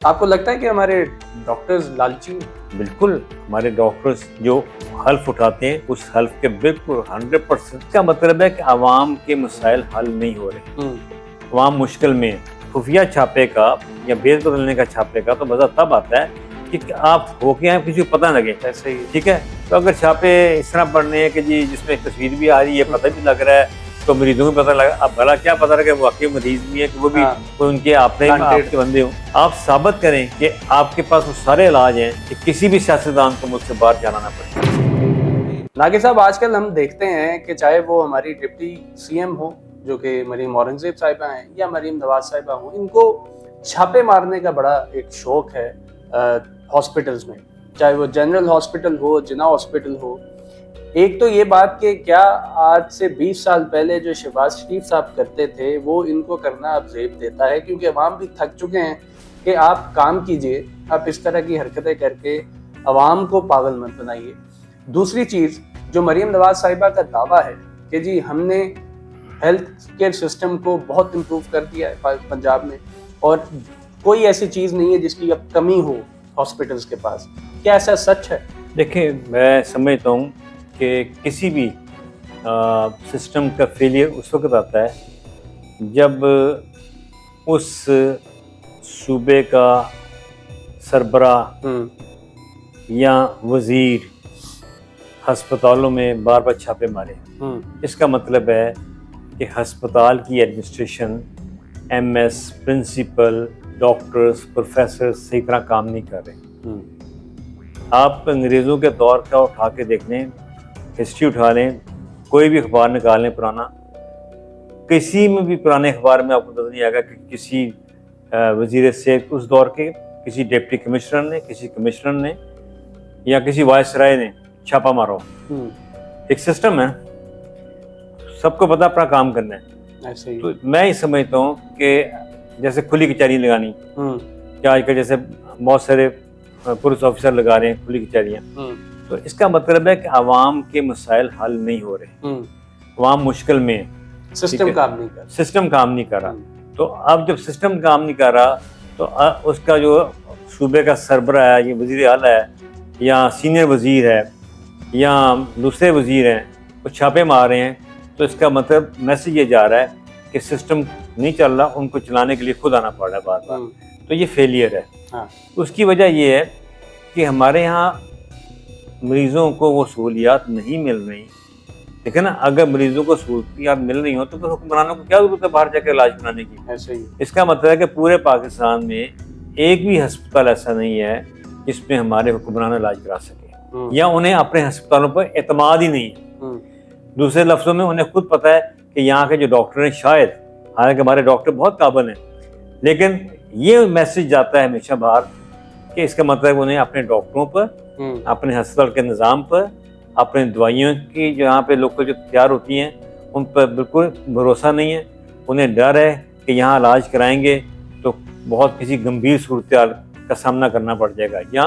आपको लगता है कि हमारे डॉक्टर्स लालची हैं? बिल्कुल, हमारे डॉक्टर्स जो हल्फ उठाते हैं उस हल्फ के बिल्कुल 100% का मतलब है कि आवाम के मसाइल हल नहीं हो रहे, आवाम मुश्किल में है। खुफिया छापे का या बेस बदलने का छापे का तो मज़ा तब आता है कि आप होके आए किसी को पता लगे। ऐसे ही ठीक है, तो अगर छापे इस तरह पढ़ने हैं कि जी जिसमें तस्वीर भी आ रही है, पता भी लग रहा है, तो मरीजों को पता लगा, अब भला क्या पता लगे वो वाकई मरीज भी है कि वो भी कोई उनके आपने आपके बंदे हो। आप साबित करें कि आपके पास वो सारे इलाज हैं कि किसी भी सियासतदान को मुझसे बाहर जाना ना पड़े। नागे साहब, आजकल हम देखते हैं कि चाहे वो हमारी डिप्टी सीएम हो जो कि मरीम औरंगजेब साहिबा हैं या मरीम नवाज साहिबा हो, इनको छापे मारने का बड़ा एक शौक है हॉस्पिटल्स में, चाहे वो जनरल हॉस्पिटल हो, जिना हॉस्पिटल हो। एक तो ये बात कि क्या आज से 20 साल पहले जो शहबाज शरीफ साहब करते थे वो इनको करना अब ज़ेब देता है, क्योंकि अवाम भी थक चुके हैं कि आप काम कीजिए, आप इस तरह की हरकतें करके अवाम को पागल मत बनाइए। दूसरी चीज़, जो मरीम नवाज साहिबा का दावा है कि जी हमने हेल्थ केयर सिस्टम को बहुत इम्प्रूव कर दिया है पंजाब में और कोई ऐसी चीज़ नहीं है जिसकी अब कमी हो हॉस्पिटल्स के पास, क्या ऐसा सच है? देखिए, मैं समझता हूँ कि किसी भी सिस्टम का फेलियर उस वक्त आता है जब उस सूबे का सरबरा या वज़ीर हस्पतालों में बार बार छापे मारे। इसका मतलब है कि हस्पताल की administration, MS, principal, doctors, professor सही तरह काम नहीं कर रहे। आप अंग्रेज़ों के दौर का उठा के देख लें, हिस्ट्री उठा लें, कोई भी अखबार निकाल लें पुराना, किसी में भी पुराने अखबार में आपको नजर नहीं आएगा कि किसी वज़ीर सेहत उस दौर के किसी डिप्टी कमिश्नर ने, किसी कमिश्नर ने या किसी वायसराय ने छापा मारा हो। एक सिस्टम है, सबको पता अपना काम करना है। ऐसे ही। तो मैं ही समझता हूँ कि जैसे खुली कचहरी लगानी, क्या आजकल जैसे बहुत सारे पुलिस ऑफिसर लगा रहे हैं खुली कचहरियाँ, तो इसका मतलब है कि आवाम के मसाइल हल नहीं हो रहे, आवाम मुश्किल में है, सिस्टम काम नहीं कर रहा। सिस्टम काम नहीं कर रहा। तो अब जब सिस्टम काम नहीं कर रहा तो उसका जो सूबे का सरबरा है, ये वज़ीर आला है या सीनियर वज़ीर है या दूसरे वज़ीर हैं, वो छापे मार रहे हैं, तो इसका मतलब मैसेज ये जा रहा है कि सिस्टम नहीं चल रहा, उनको चलाने के लिए खुद आना पड़ रहा है बार बार। तो ये फेलियर है। हाँ। उसकी वजह ये है कि हमारे यहाँ मरीज़ों को वो सहूलियात नहीं मिल रही। ठीक है ना, अगर मरीज़ों को सहूलियात मिल रही हो तो फिर हुक्मरानों को क्या ज़रूरत है बाहर जाकर इलाज कराने की। ऐसे ही। इसका मतलब है कि पूरे पाकिस्तान में एक भी अस्पताल ऐसा नहीं है जिसमें हमारे हुक्मरान इलाज करा सके, या उन्हें अपने अस्पतालों पर एतमाद ही नहीं है। दूसरे लफ्ज़ों में उन्हें खुद पता है कि यहाँ के जो डॉक्टर हैं, शायद, हालांकि हमारे डॉक्टर बहुत काबिल हैं, लेकिन ये मैसेज जाता है हमेशा बाहर कि इसका मतलब उन्हें अपने डॉक्टरों पर, अपने अस्पताल के निज़ाम पर, अपने दवाइयों की जो यहाँ पे लोकल जो तैयार होती हैं उन पर बिल्कुल भरोसा नहीं है। उन्हें डर है कि यहाँ इलाज कराएंगे तो बहुत किसी गंभीर सूरत का सामना करना पड़ जाएगा या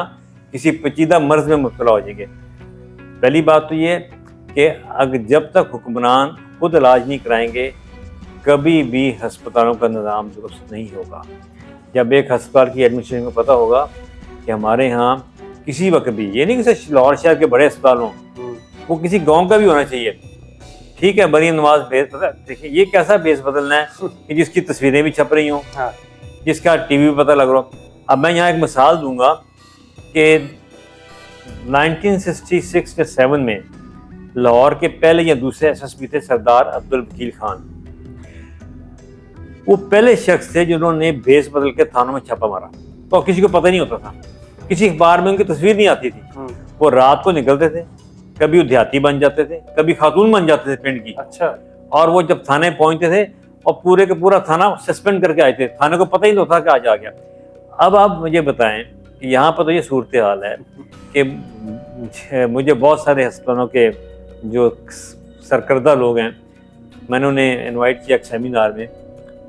किसी पेचीदा मर्ज में मुब्तला हो जाएंगे। पहली बात तो ये कि अगर जब तक हुक्मरान खुद इलाज नहीं कराएंगे कभी भी अस्पतालों का निज़ाम दुरुस्त नहीं होगा। जब एक अस्पताल की एडमिनिस्ट्रेशन को पता होगा कि हमारे यहाँ किसी वक्त भी, ये नहीं कि लाहौर शहर के बड़े अस्पताल हों, वो किसी गांव का भी होना चाहिए। ठीक है, मरीम नवाज बेस बदल, देखिए ये कैसा बेस बदलना है कि जिसकी तस्वीरें भी छप रही हों, जिसका टीवी पे पता लग रहा हो। अब मैं यहाँ एक मिसाल दूंगा कि 1966 या 7 में लाहौर के पहले या दूसरे एसएसपी थे सरदार अब्दुल वकील खान। वो पहले शख्स थे जिन्होंने बेस बदल के थानों में छापा मारा, तो किसी को पता नहीं होता था, किसी अखबार में उनकी तस्वीर नहीं आती थी। वो रात को निकलते थे, कभी देहाती बन जाते थे, कभी खातून बन जाते थे पिंड की। अच्छा। और वो जब थाने पहुंचते थे और पूरे का पूरा थाना सस्पेंड करके आए थे, थाने को पता ही नहीं होता कि आज आ गया। अब आप मुझे बताएं कि यहाँ पर तो ये सूरत हाल है कि मुझे बहुत सारे अस्पतालों के जो सरकर्दा लोग हैं, मैंने उन्हें इनवाइट किया एक सेमिनार में,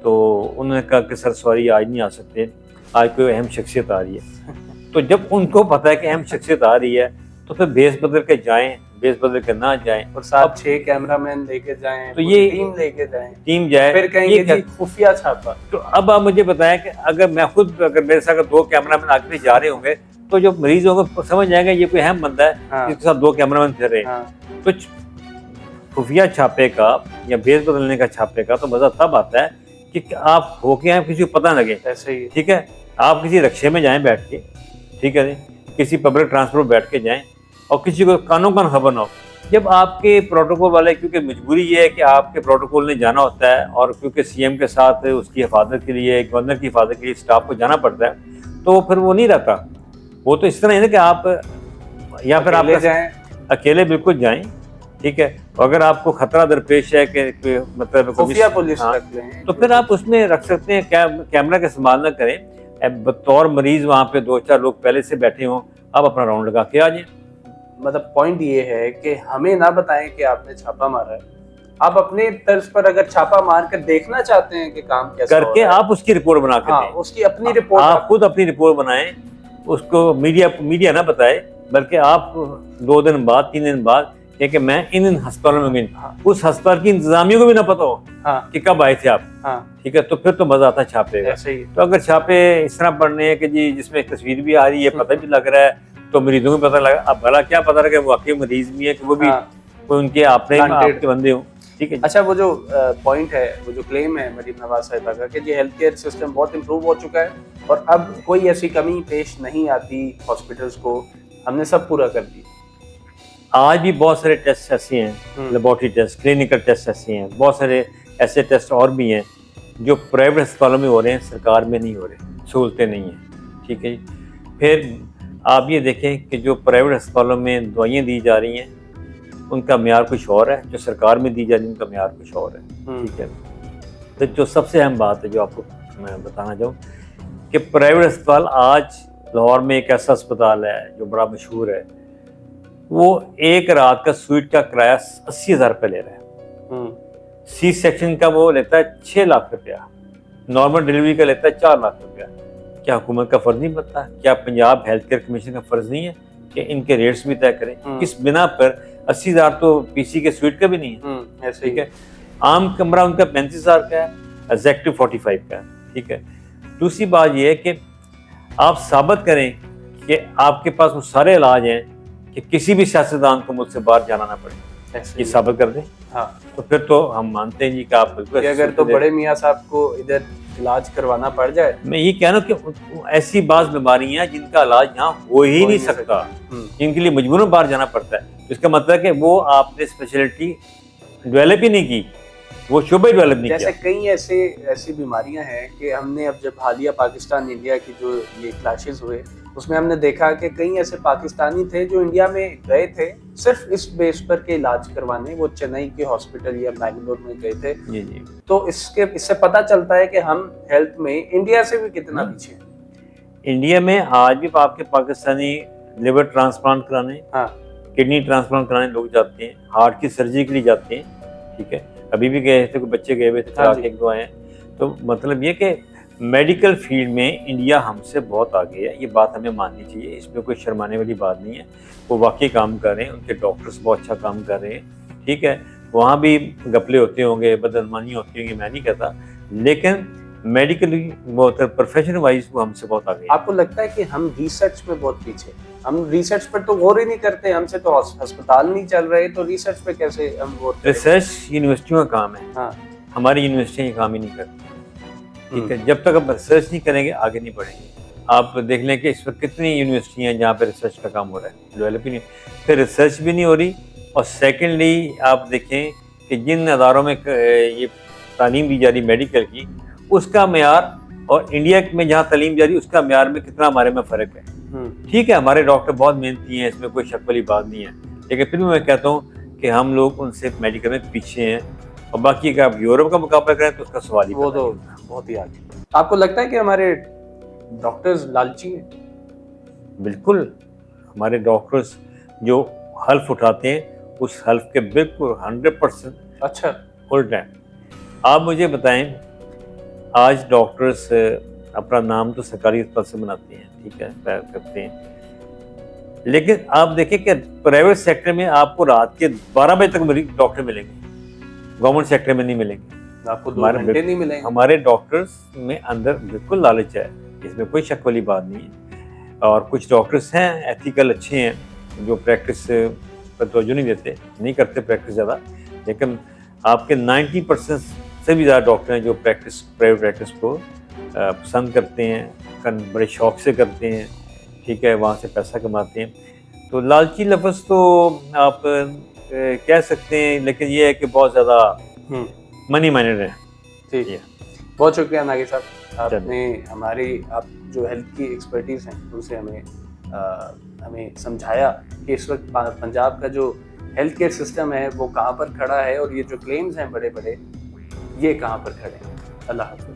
तो उन्होंने कहा कि सर सॉरी आज नहीं आ सकते, आज कोई अहम शख्सियत आ रही है। तो जब उनको पता है कि अहम शख्सियत आ रही है तो फिर बेस बदल के जाएं, बेस बदल के ना जाएं और साथ 6 कैमरामैन लेके जाएं, तो ये टीम लेके जाएं, टीम जाए, फिर कहेंगे जी खुफिया छापा। तो अब आप मुझे बताएं कि अगर मैं खुद, अगर मेरे साथ 2 कैमरामैन आगे पीछे जा रहे होंगे तो जो मरीज होंगे समझ जाएंगे ये कोई अहम बंदा है, हाँ। इसके साथ 2 कैमरामैन फिर रहे हैं। कुछ खुफिया छापे का या बेस बदलने का छापे का तो मजा तब आता है कि आप होके आए, किसी को पता न लगे। ऐसे ही, ठीक है, आप किसी रिक्शे में जाएं बैठ के, ठीक है, किसी पब्लिक ट्रांसपोर्ट बैठ के जाएं और किसी को कानों कान खबर ना हो। जब आपके प्रोटोकॉल वाले, क्योंकि मजबूरी ये है कि आपके प्रोटोकॉल ने जाना होता है और क्योंकि सीएम के साथ उसकी हिफाजत के लिए, गवर्नर की हिफाजत के लिए स्टाफ को जाना पड़ता है, तो फिर वो नहीं रहता। वो तो इस तरह है ना कि आप या फिर आप अकेले बिल्कुल जाएं, ठीक है। अगर आपको खतरा दरपेश है कि मतलब खुफिया पुलिस हाँ, रख लें, तो फिर आप उसमें रख सकते हैं। कैमरा का इस्तेमाल ना करें, बतौर मरीज वहाँ पे 2-4 लोग पहले से बैठे हों, आप अपना राउंड लगा के आ जाए। मतलब पॉइंट ये है कि हमें ना बताएं कि आपने छापा मारा है, आप अपने तर्ज पर अगर छापा मार कर देखना चाहते हैं कि काम कैसा करके आप उसकी रिपोर्ट बना के दें। उसकी अपनी रिपोर्ट आप खुद अपनी रिपोर्ट बनाएं, उसको मीडिया ना बताए, बल्कि आप 2 दिन बाद 3 दिन बाद कि मैं इन अस्पतालों में गई, उस अस्पताल की इंतजामियों को भी ना पता हो कि कब आए थे आप, ठीक है, तो फिर तो मजा आता छापे का। तो अगर छापे इस तरह पढ़ने हैं कि जी जिसमें एक तस्वीर भी आ रही है, पता भी लग रहा है, तो मरीजों को पता लगा, अब भला क्या पता लगे वाकई मरीज भी है कि वो भी कोई उनके आपके बंदे हो, ठीक है। अच्छा, वो जो पॉइंट है, वो जो क्लेम है मरीम नवाज साहिबा का कि जी हेल्थ केयर सिस्टम बहुत इम्प्रूव हो चुका है और अब कोई ऐसी कमी पेश नहीं आती हॉस्पिटल्स को, हमने सब पूरा कर दिया। आज भी बहुत सारे टेस्ट ऐसे हैं, लेबोरेटरी टेस्ट, क्लिनिकल टेस्ट ऐसे हैं, बहुत सारे ऐसे टेस्ट और भी हैं जो प्राइवेट अस्पतालों में हो रहे हैं, सरकार में नहीं हो रहे, सहूलतें नहीं हैं, ठीक है जी। फिर आप ये देखें कि जो प्राइवेट अस्पतालों में दवाइयाँ दी जा रही हैं उनका म्यार कुछ और है, जो सरकार में दी जा रही है उनका म्यार कुछ और है, ठीक है। तो जो सबसे अहम बात है जो आपको मैं बताना चाहूँ कि प्राइवेट अस्पताल, आज लाहौर में एक ऐसा अस्पताल है जो बड़ा मशहूर है, वो एक रात का स्वीट का किराया 80,000 रुपये ले रहा है। सी सेक्शन का वो लेता है 6 लाख रुपया, नॉर्मल डिलीवरी का लेता है 4 लाख रुपया। क्या हुकूमत का फर्ज नहीं बनता? क्या पंजाब हेल्थ केयर कमीशन का फर्ज नहीं है कि इनके रेट्स भी तय करें? किस बिना पर 80,000 तो पीसी के स्वीट का भी नहीं है, ठीक है। आम कमरा उनका 35,000 का है, एग्जेक्टिव 45 का है, ठीक है। दूसरी बात यह है कि आप साबित करें कि आपके पास वो सारे इलाज हैं कि किसी भी सियासतदान को मुझसे बाहर जाना ना पड़े, ये साबित कर दें, तो फिर तो हम मानते हैं जी कि आप बिल्कुल। अगर तो बड़े मियाँ साहब को इधर इलाज करवाना पड़ जाए, मैं ये कह रहा हूँ कि ऐसी बात बीमारियां जिनका इलाज यहाँ हो ही नहीं सकता, जिनके लिए मजबूरन बाहर जाना पड़ता है, इसका मतलब है कि वो आपने स्पेशलिटी डेवलप ही नहीं की, वो शोबे डेवलप नहीं जैसे कई ऐसी बीमारियां हैं कि हमने अब जब हालिया पाकिस्तान इंडिया की जो ये क्लैशेस हुए उसमें हमने देखा कि कई ऐसे पाकिस्तानी थे जो इंडिया में गए थे सिर्फ इस बेस पर के इलाज करवाने, वो चेन्नई के हॉस्पिटल या बैंगलोर में गए थे। जी। तो इससे पता चलता है कि हम हेल्थ में इंडिया से भी कितना पीछे हैं। इंडिया में आज भी आपके पाकिस्तानी लिवर ट्रांसप्लांट कराने, किडनी ट्रांसप्लांट कराने लोग जाते हैं, हार्ट की सर्जरी के लिए जाते हैं, ठीक है। अभी भी गए थे, कुछ बच्चे गए हुए थे, 1-2 आए हैं। तो मतलब ये कि मेडिकल फील्ड में इंडिया हमसे बहुत आगे है, ये बात हमें माननी चाहिए, इसमें कोई शर्माने वाली बात नहीं है। वो वाकई काम कर रहे हैं, उनके डॉक्टर्स बहुत अच्छा काम कर रहे हैं, ठीक है। वहाँ भी गपले होते होंगे, बदअमानी होती होंगी, मैं नहीं कहता, लेकिन मेडिकली बहुत प्रोफेशन वाइज वो हमसे बहुत आगे। आपको लगता है कि हम रिसर्च में बहुत पीछे, हम रिसर्च पर तो गौर ही नहीं करते, हमसे तो अस्पताल नहीं चल रहे, तो रिसर्च पे कैसे हम गौर करें? रिसर्च यूनिवर्सिटियों का काम है, हमारी यूनिवर्सिटियाँ ये काम ही नहीं करती, ठीक है। जब तक आप रिसर्च नहीं करेंगे आगे नहीं बढ़ेंगे। आप देख लें कि इस वक्त कितनी यूनिवर्सिटियाँ हैं जहाँ पे रिसर्च का काम हो रहा है, डेवलप ही नहीं, फिर रिसर्च भी नहीं हो रही। और सेकेंडली आप देखें कि जिन अदारों में ये तालीम दी जा रही मेडिकल की, उसका म्यार और इंडिया में जहाँ तालीम जा रही है उसका म्यार में कितना हमारे में फ़र्क है। ठीक है, हमारे डॉक्टर बहुत मेहनती हैं, इसमें कोई शक वाली बात नहीं है, लेकिन फिर भी मैं कहता हूँ कि हम लोग उनसे मेडिकल में पीछे हैं। और बाकी अगर आप यूरोप का मुकाबला करें तो उसका सवाल ही वो तो बहुत ही आगे। आपको लगता है कि हमारे डॉक्टर्स लालची हैं? बिल्कुल, हमारे डॉक्टर्स जो हल्फ उठाते हैं उस हल्फ के बिल्कुल 100% अच्छा उल्टा है। आप मुझे बताएं, आज डॉक्टर्स अपना नाम तो सरकारी अस्पताल से बनाते हैं, ठीक है, करते हैं, लेकिन आप देखिए कि प्राइवेट सेक्टर में आपको रात के 12 बजे तक डॉक्टर मिलेंगे, गवर्नमेंट सेक्टर में नहीं मिलेंगे। आपको 2 घंटे नहीं मिलेंगे। हमारे डॉक्टर्स में अंदर बिल्कुल लालच है, इसमें कोई शक वाली बात नहीं है। और कुछ डॉक्टर्स हैं एथिकल अच्छे हैं जो प्रैक्टिस पर तवज्जो नहीं देते, नहीं करते प्रैक्टिस ज़्यादा, लेकिन आपके 90% से भी ज़्यादा डॉक्टर हैं जो प्राइवेट प्रैक्टिस को पसंद करते हैं, बड़े शौक से करते हैं, ठीक है, वहाँ से पैसा कमाते हैं। तो लालची लफ्ज़ तो आप कह सकते हैं, लेकिन ये है कि बहुत ज़्यादा मनी माइंडेड है। ठीक है, बहुत शुक्रिया नागी साहब, आपने आप जो हेल्थ की एक्सपर्टीज़ हैं उनसे हमें समझाया कि इस वक्त पंजाब का जो हेल्थ केयर सिस्टम है वो कहाँ पर खड़ा है और ये जो क्लेम्स हैं बड़े बड़े ये कहाँ पर खड़े हैं। अल्लाह हाफ़िज़।